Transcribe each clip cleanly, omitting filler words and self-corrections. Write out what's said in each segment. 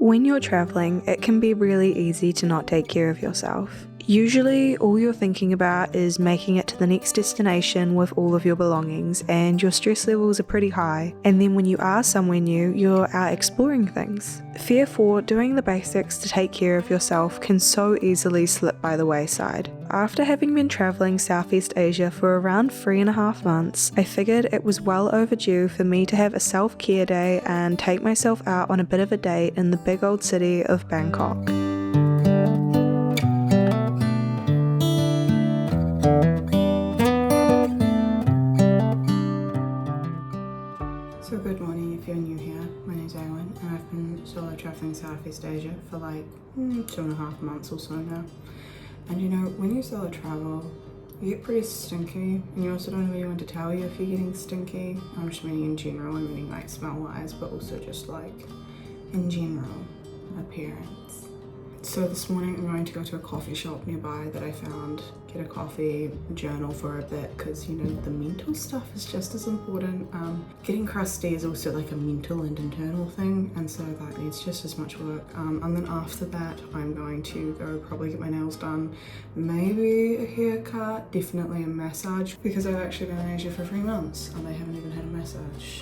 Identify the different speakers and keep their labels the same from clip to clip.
Speaker 1: When you're traveling, it can be really easy to not take care of yourself. Usually, all you're thinking about is making it to the next destination with all of your belongings, and your stress levels are pretty high. And then when you are somewhere new, you're out exploring things. Therefore, doing the basics to take care of yourself can so easily slip by the wayside. After having been traveling Southeast Asia for around 3.5 months, I figured it was well overdue for me to have a self-care day and take myself out on a bit of a date in the big old city of Bangkok.
Speaker 2: So good morning if you're new here, my name's Grwm and I've been solo travelling Southeast Asia for like 2.5 months or so now. And you know, when you solo travel, you get pretty stinky and you also don't have anyone to tell you if you're getting stinky. I'm just meaning in general, I'm meaning like smell wise, but also just like in general appearance. So this morning I'm going to go to a coffee shop nearby that I found, get a coffee, journal for a bit, because you know the mental stuff is just as important. Getting crusty is also like a mental and internal thing, and so that needs just as much work. And then after that I'm going to go probably get my nails done, maybe a haircut, definitely a massage, because I've actually been in Asia for 3 months and I haven't even had a massage.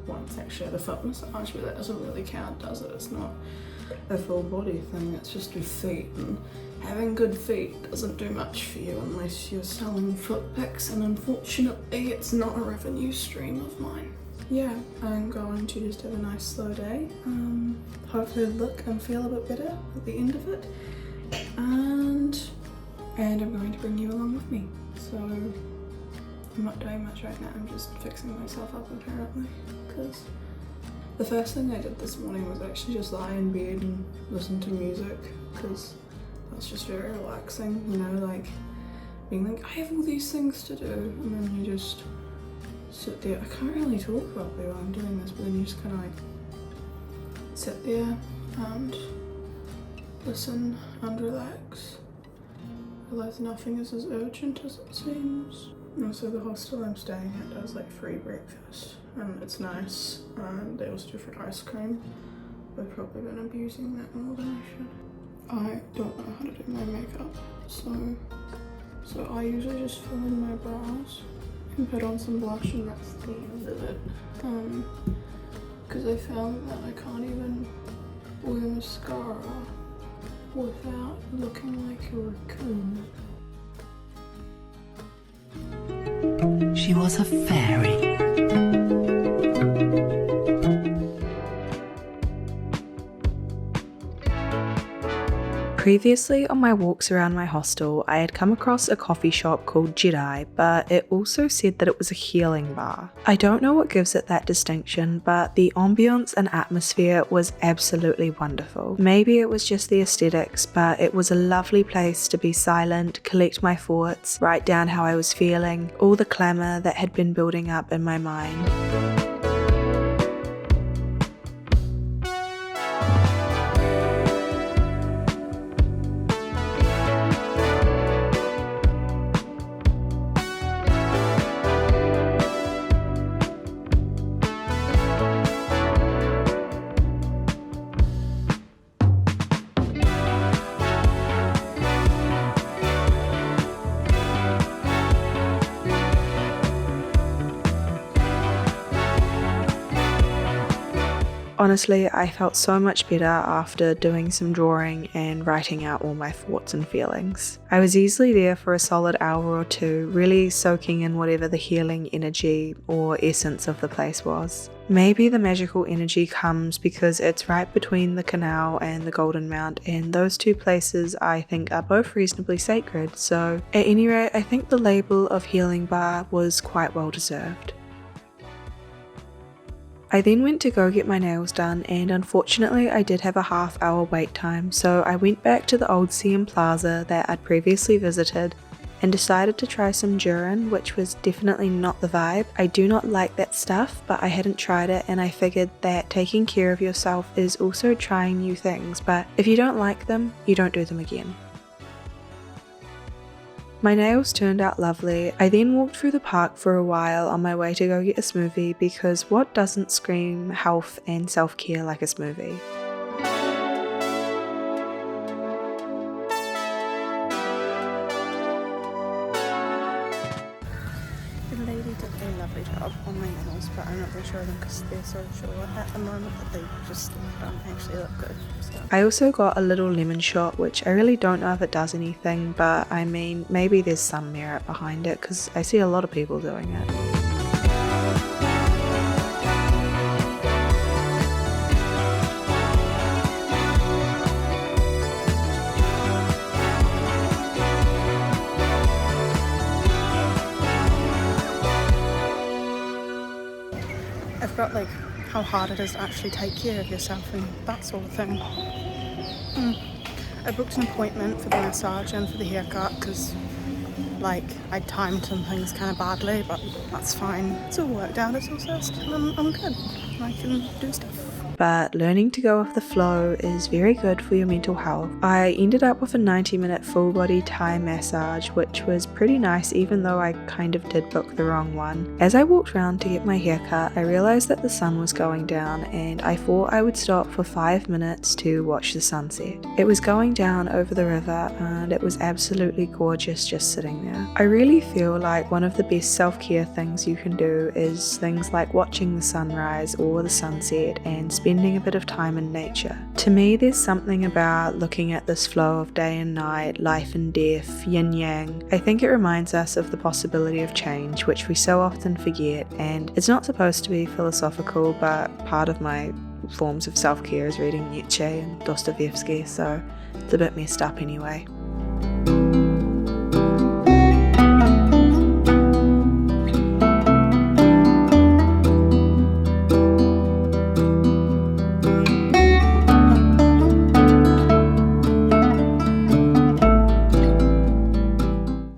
Speaker 2: Once actually, the foot massage, but that doesn't really count, does it? It's not a full body thing, it's just your feet, and having good feet doesn't do much for you unless you're selling foot pics, and unfortunately it's not a revenue stream of mine. Yeah, I'm going to just have a nice slow day, hopefully look and feel a bit better at the end of it, and I'm going to bring you along with me. So I'm not doing much right now, I'm just fixing myself up apparently, because the first thing I did this morning was actually just lie in bed and listen to music, because that's just very relaxing, you know, like being like, I have all these things to do, and then you just sit there. I can't really talk properly while I'm doing this, but then you just kind of like sit there and listen and relax. Realize nothing is as urgent as it seems. Also, the hostel I'm staying at does like free breakfast and it's nice, and they also do free ice cream. I've probably been abusing that more than I should. I don't know how to do my makeup, so I usually just fill in my brows and put on some blush, and that's the end of it. Because I found that I can't even wear mascara without looking like a raccoon.
Speaker 3: She was a fairy.
Speaker 1: Previously on my walks around my hostel, I had come across a coffee shop called Jedi, but it also said that it was a healing bar. I don't know what gives it that distinction, but the ambience and atmosphere was absolutely wonderful. Maybe it was just the aesthetics, but it was a lovely place to be silent, collect my thoughts, write down how I was feeling, all the clamour that had been building up in my mind. Honestly, I felt so much better after doing some drawing and writing out all my thoughts and feelings. I was easily there for a solid hour or two, really soaking in whatever the healing energy or essence of the place was. Maybe the magical energy comes because it's right between the canal and the Golden Mount, and those two places I think are both reasonably sacred, so at any rate I think the label of healing bar was quite well deserved. I then went to go get my nails done, and unfortunately I did have a half-hour wait time, so I went back to the old CM Plaza that I'd previously visited and decided to try some Durian, which was definitely not the vibe. I do not like that stuff, but I hadn't tried it, and I figured that taking care of yourself is also trying new things, but if you don't like them, you don't do them again. My nails turned out lovely. I then walked through the park for a while on my way to go get a smoothie because what doesn't scream health and self-care like a smoothie?
Speaker 2: The lady did a lovely job on my nails, but I'm not going to show them because they're so short at the moment that they just don't actually look good. So.
Speaker 1: I also got a little lemon shot, which I really don't know if it does anything, but I mean, maybe there's some merit behind it because I see a lot of people doing it.
Speaker 2: I've got like how hard it is to actually take care of yourself and that sort of thing. I booked an appointment for the massage and for the haircut because like I timed some things kind of badly, but that's fine. It's all worked out, it's all sussed, and I'm good. I can do stuff.
Speaker 1: But learning to go with the flow is very good for your mental health. I ended up with a 90-minute full body Thai massage, which was pretty nice even though I kind of did book the wrong one. As I walked around to get my haircut, I realized that the sun was going down and I thought I would stop for 5 minutes to watch the sunset. It was going down over the river and it was absolutely gorgeous just sitting there. I really feel like one of the best self-care things you can do is things like watching the sunrise or the sunset and spending a bit of time in nature. To me, there's something about looking at this flow of day and night, life and death, yin yang. I think it reminds us of the possibility of change, which we so often forget, and it's not supposed to be philosophical, but part of my forms of self-care is reading Nietzsche and Dostoevsky, so it's a bit messed up anyway.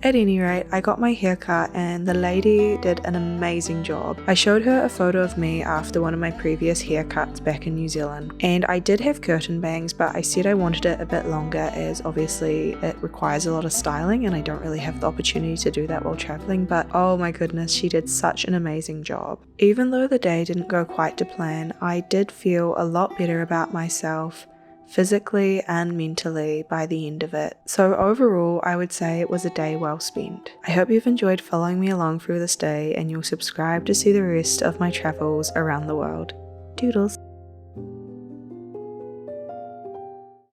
Speaker 1: At any rate, I got my hair cut and the lady did an amazing job. I showed her a photo of me after one of my previous haircuts back in New Zealand, and I did have curtain bangs, but I said I wanted it a bit longer as obviously it requires a lot of styling and I don't really have the opportunity to do that while traveling, but oh my goodness, she did such an amazing job. Even though the day didn't go quite to plan, I did feel a lot better about myself, physically and mentally, by the end of it. So overall, I would say it was a day well spent. I hope you've enjoyed following me along through this day and you'll subscribe to see the rest of my travels around the world. Doodles!